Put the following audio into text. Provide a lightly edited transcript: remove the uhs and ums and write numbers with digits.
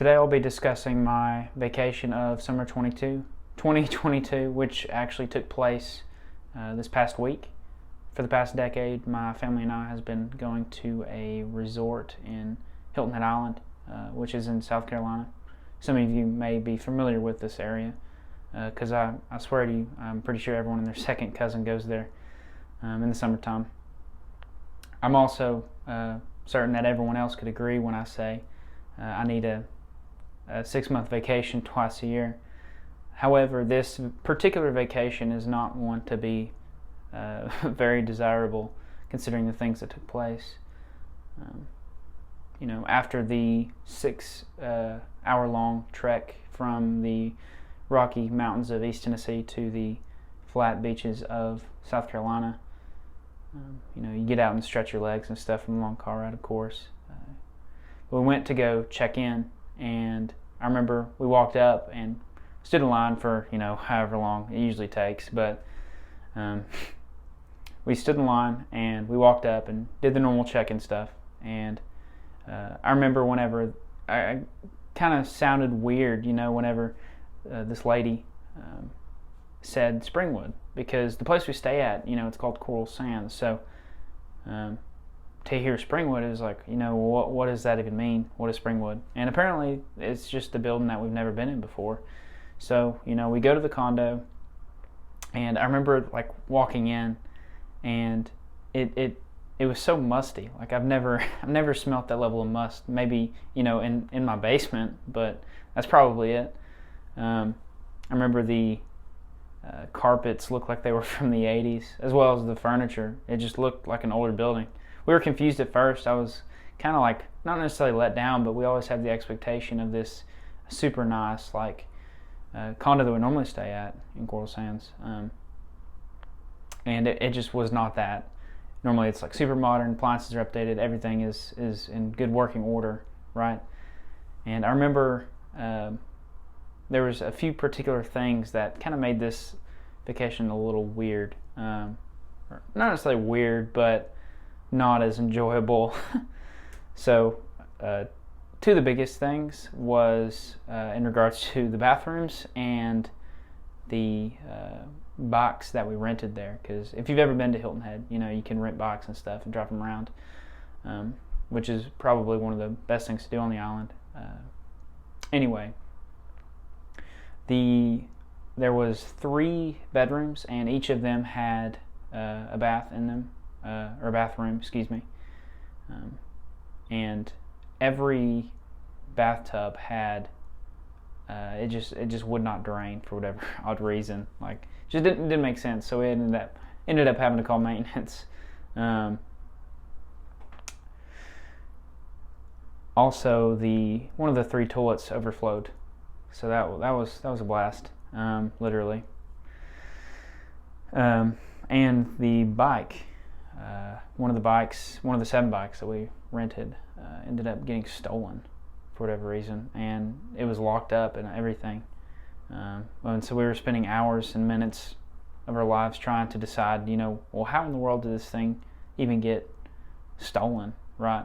Today I'll be discussing my vacation of summer 2022, which actually took place this past week. For the past decade, my family and I has been going to a resort in Hilton Head Island, which is in South Carolina. Some of you may be familiar with this area because I swear to you, I'm pretty sure everyone and their second cousin goes there in the summertime. I'm also certain that everyone else could agree when I say I need a 6-month vacation twice a year. However, this particular vacation is not one to be very desirable considering the things that took place. After the 6-hour-long trek from the Rocky Mountains of East Tennessee to the flat beaches of South Carolina, you get out and stretch your legs and stuff from a long car ride, of course. We went to go check in, and I remember we walked up and stood in line for, however long it usually takes, but we stood in line and we walked up and did the normal check-in stuff. And I remember whenever I kind of sounded weird, whenever this lady said Springwood, because the place we stay at, it's called Coral Sands. So to hear Springwood is like, what does that even mean? What is Springwood? And apparently it's just a building that we've never been in before. So, we go to the condo, and I remember walking in, and it was so musty. Like I've never smelt that level of must. Maybe, in my basement, but that's probably it. I remember the carpets looked like they were from the 80s, as well as the furniture. It just looked like an older building. We were confused at first. I was kind of not necessarily let down, but we always had the expectation of this super nice condo that we normally stay at in Coral Sands. And it just was not that. Normally it's super modern, appliances are updated, everything is in good working order, right? And I remember there was a few particular things that kind of made this vacation a little weird. Not necessarily weird, but not as enjoyable. So two of the biggest things was in regards to the bathrooms and the bikes that we rented there. Because if you've ever been to Hilton Head, you can rent bikes and stuff and drive them around, which is probably one of the best things to do on the island. Anyway, there was 3 bedrooms, and each of them had a bath in them, or a bathroom, excuse me. And every bathtub had it just would not drain for whatever odd reason. Just didn't make sense. So we ended up having to call maintenance. Also, one of the 3 toilets overflowed, so that was a blast, literally. And the bike, one of the 7 bikes that we rented, ended up getting stolen for whatever reason, and it was locked up and everything. And so we were spending hours and minutes of our lives trying to decide, how in the world did this thing even get stolen, right?